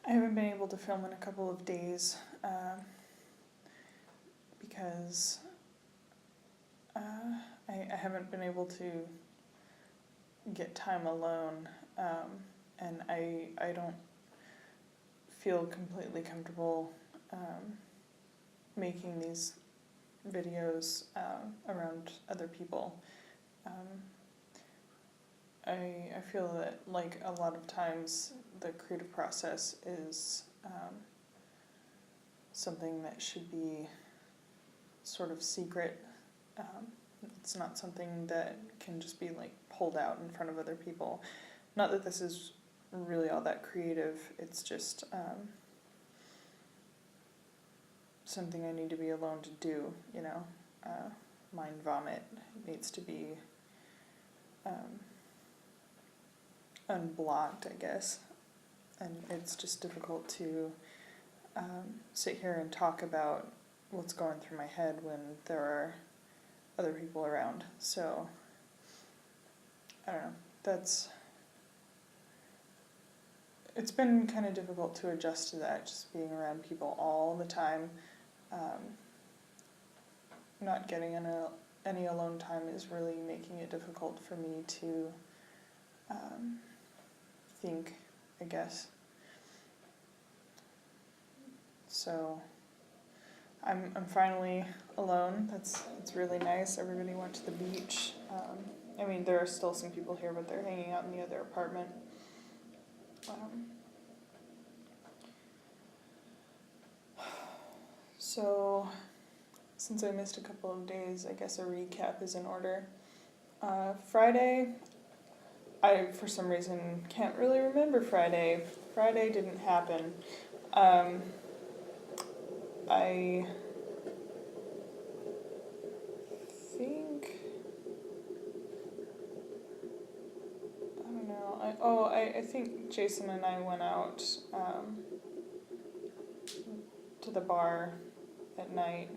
I haven't been able to film in a couple of days because I haven't been able to get time alone, and I don't feel completely comfortable making these videos around other people. I feel that, like, a lot of times the creative process is something that should be sort of secret. It's not something that can just be, like, pulled out in front of other people. Not that this is really all that creative, it's just something I need to be alone to do, you know. Mind vomit needs to be unblocked, I guess. And it's just difficult to sit here and talk about what's going through my head when there are other people around. So, I don't know, it's been kind of difficult to adjust to that, just being around people all the time. Not getting any alone time is really making it difficult for me to think, I guess. So I'm finally alone. It's really nice. Everybody went to the beach. I mean, there are still some people here, but they're hanging out in the other apartment. So since I missed a couple of days, I guess a recap is in order. Friday, I, for some reason, can't really remember Friday. Friday didn't happen. I think, I don't know, I think Jason and I went out to the bar at night.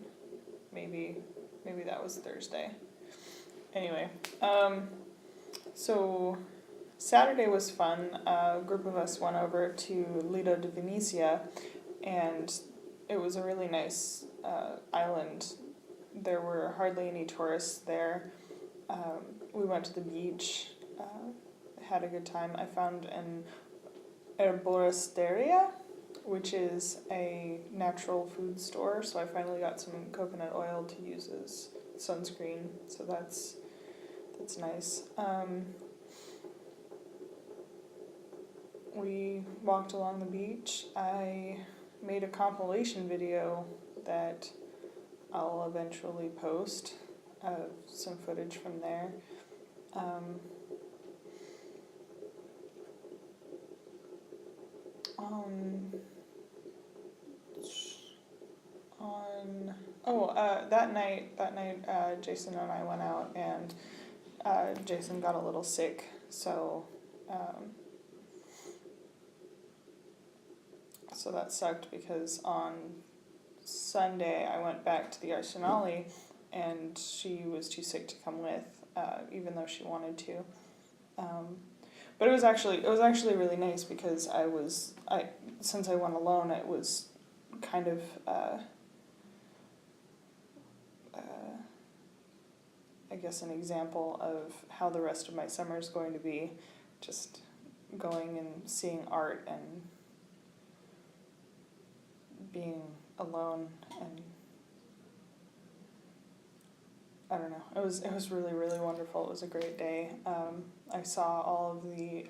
Maybe that was Thursday. Anyway, so Saturday was fun. A group of us went over to Lido di Venezia, and it was a really nice island. There were hardly any tourists there. We went to the beach, had a good time. I found an herboristeria, which is a natural food store, so I finally got some coconut oil to use as sunscreen, so that's nice. We walked along the beach. I made a compilation video that I'll eventually post of some footage from there. That night, Jason and I went out, and Jason got a little sick, so that sucked, because on Sunday I went back to the Arsenale, and she was too sick to come with, even though she wanted to. But it was actually really nice, because since I went alone, it was kind of I guess an example of how the rest of my summer is going to be, just going and seeing art and being alone, and I don't know. It was really, really wonderful. It was a great day. I saw all of the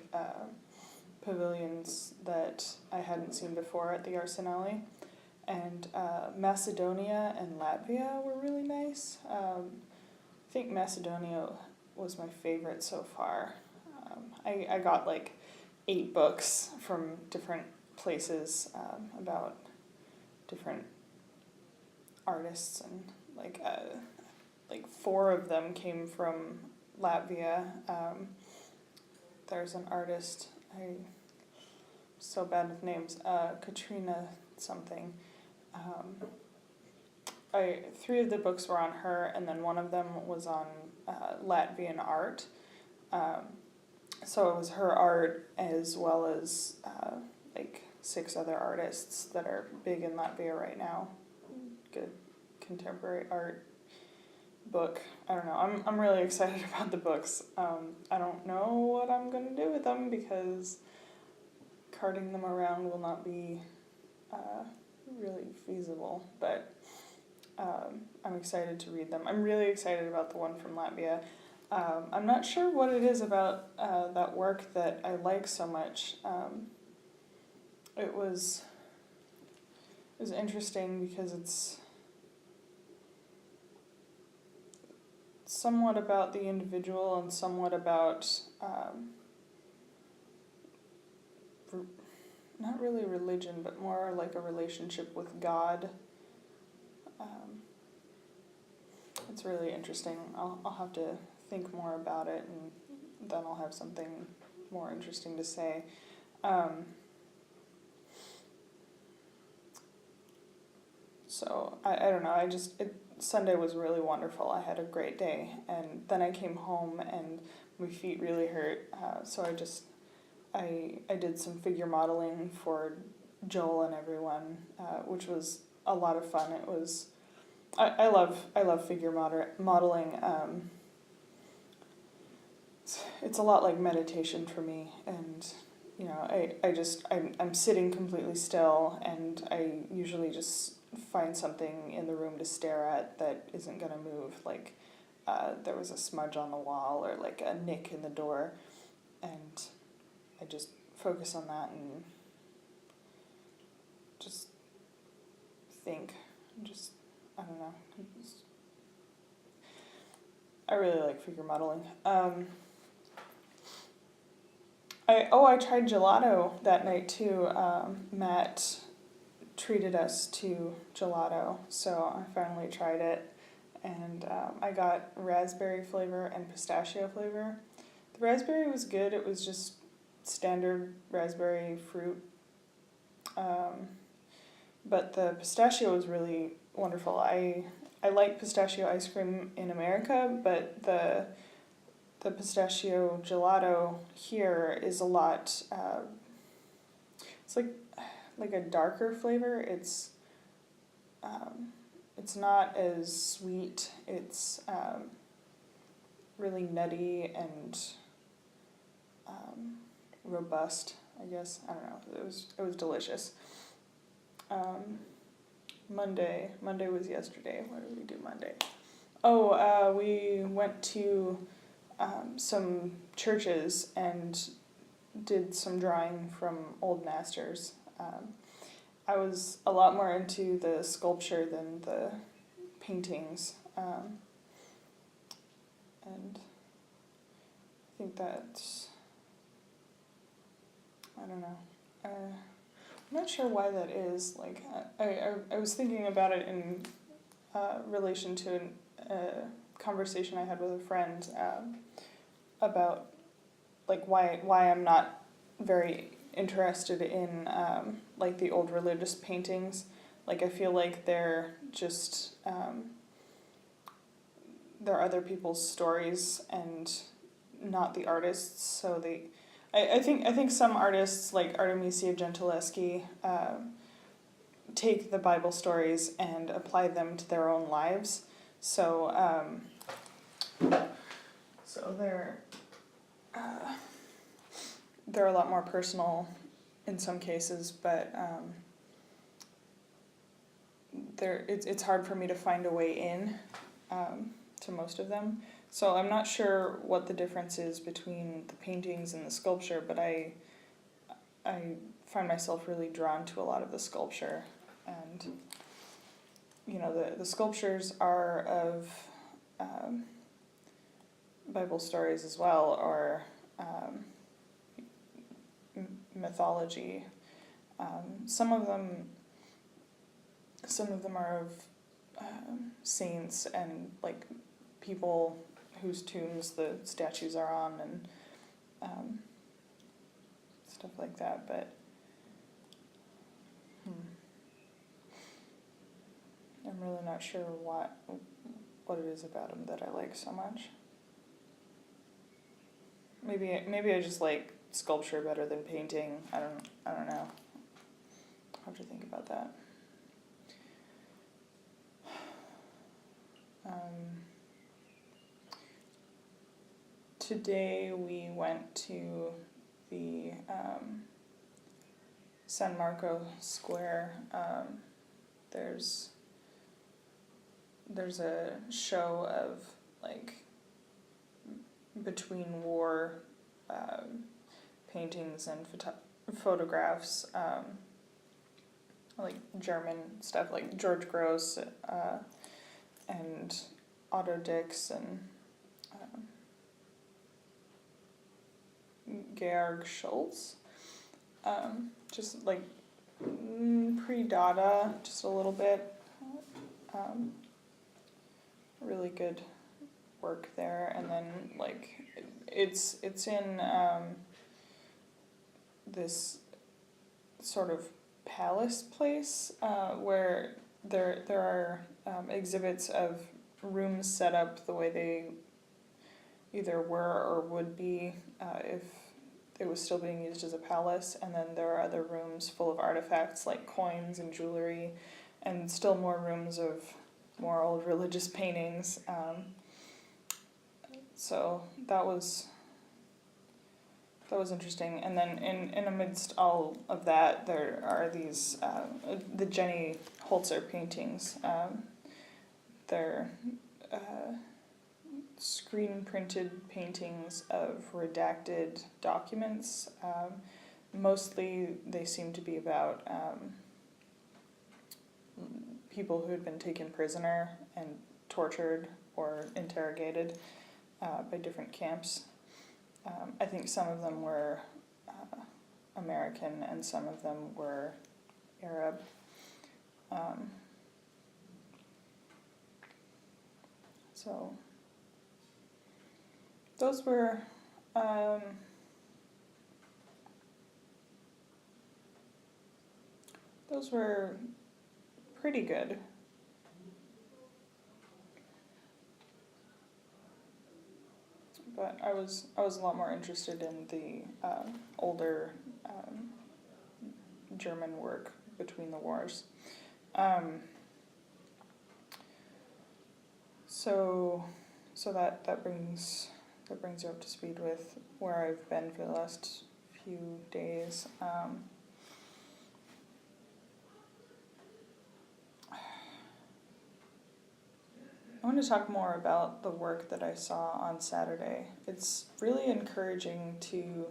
pavilions that I hadn't seen before at the Arsenale, and Macedonia and Latvia were really nice. I think Macedonia was my favorite so far. I got like 8 books from different places about different artists, and like 4 of them came from Latvia. There's an artist, I'm so bad with names, Katrina something. 3 of the books were on her, and then one of them was on Latvian art. So it was her art, as well as like 6 other artists that are big in Latvia right now. Good contemporary art book. I don't know. I'm really excited about the books. I don't know what I'm going to do with them because carting them around will not be really feasible, but I'm excited to read them. I'm really excited about the one from Latvia. I'm not sure what it is about that work that I like so much. It was interesting because it's somewhat about the individual and somewhat about not really religion, but more like a relationship with God. It's really interesting. I'll have to think more about it, and then I'll have something more interesting to say. So I don't know. Sunday was really wonderful. I had a great day, and then I came home and my feet really hurt. So I did some figure modeling for Joel and everyone, which was a lot of fun. It was. I love figure modeling. It's a lot like meditation for me, and I'm sitting completely still, and I usually just find something in the room to stare at that isn't gonna move. Like there was a smudge on the wall or like a nick in the door, and I just focus on that and just think. I don't know. I really like figure modeling. I tried gelato that night too. Matt treated us to gelato, so I finally tried it, and I got raspberry flavor and pistachio flavor. The raspberry was good. It was just standard raspberry fruit, but the pistachio was really wonderful. I like pistachio ice cream in America, but the pistachio gelato here is a lot. It's like a darker flavor. It's not as sweet. It's really nutty and robust, I guess. I don't know. It was delicious. Monday was yesterday. What did we do Monday? We went to some churches and did some drawing from old masters. I was a lot more into the sculpture than the paintings, and I think that's, I don't know. I'm not sure why that is. Like, I was thinking about it in relation to a conversation I had with a friend about like why I'm not very interested in like the old religious paintings. Like I feel like they're just they're other people's stories and not the artists. So I think some artists like Artemisia Gentileschi take the Bible stories and apply them to their own lives. So they're a lot more personal in some cases, but it's hard for me to find a way in to most of them. So I'm not sure what the difference is between the paintings and the sculpture, but I find myself really drawn to a lot of the sculpture. And the sculptures are of Bible stories as well, or mythology. Some of them are of saints and like people whose tombs the statues are on, and stuff like that. But I'm really not sure what it is about them that I like so much. Maybe I just like sculpture better than painting. I don't know. today we went to the San Marco Square. There's a show of like between war paintings and photographs, like German stuff like George Gross and Otto Dix and Georg Schultz. Just like pre-Dada, just a little bit. Really good work there, and then like it's in this sort of palace place where there are exhibits of rooms set up the way they either were or would be if it was still being used as a palace, and then there are other rooms full of artifacts like coins and jewelry, and still more rooms of more old religious paintings. So that was interesting. And then in amidst all of that, there are these the Jenny Holzer paintings. They're screen printed paintings of redacted documents. Mostly they seem to be about people who had been taken prisoner and tortured or interrogated by different camps. I think some of them were American and some of them were Arab. So those were pretty good. But I was a lot more interested in the older German work between the wars. So that brings you up to speed with where I've been for the last few days. I want to talk more about the work that I saw on Saturday. It's really encouraging to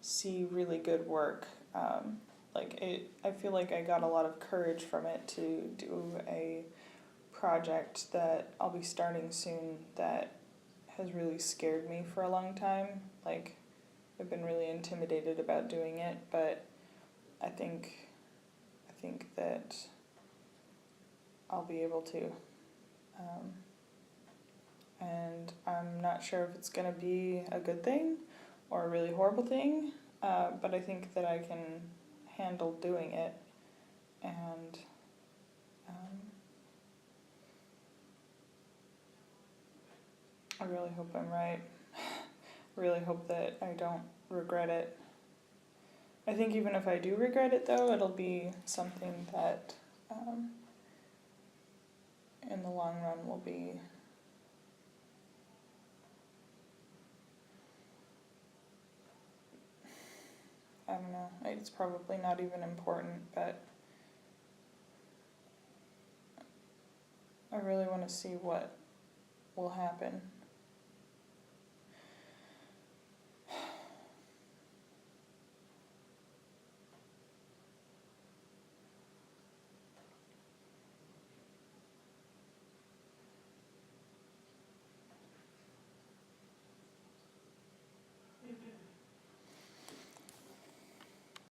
see really good work. I feel like I got a lot of courage from it to do a project that I'll be starting soon that has really scared me for a long time. Like, I've been really intimidated about doing it, but I think that I'll be able to. And I'm not sure if it's going to be a good thing or a really horrible thing, but I think that I can handle doing it, and I really hope I'm right. I really hope that I don't regret it. I think even if I do regret it, though, it'll be something that in the long run will be I don't know, it's probably not even important, but I really want to see what will happen.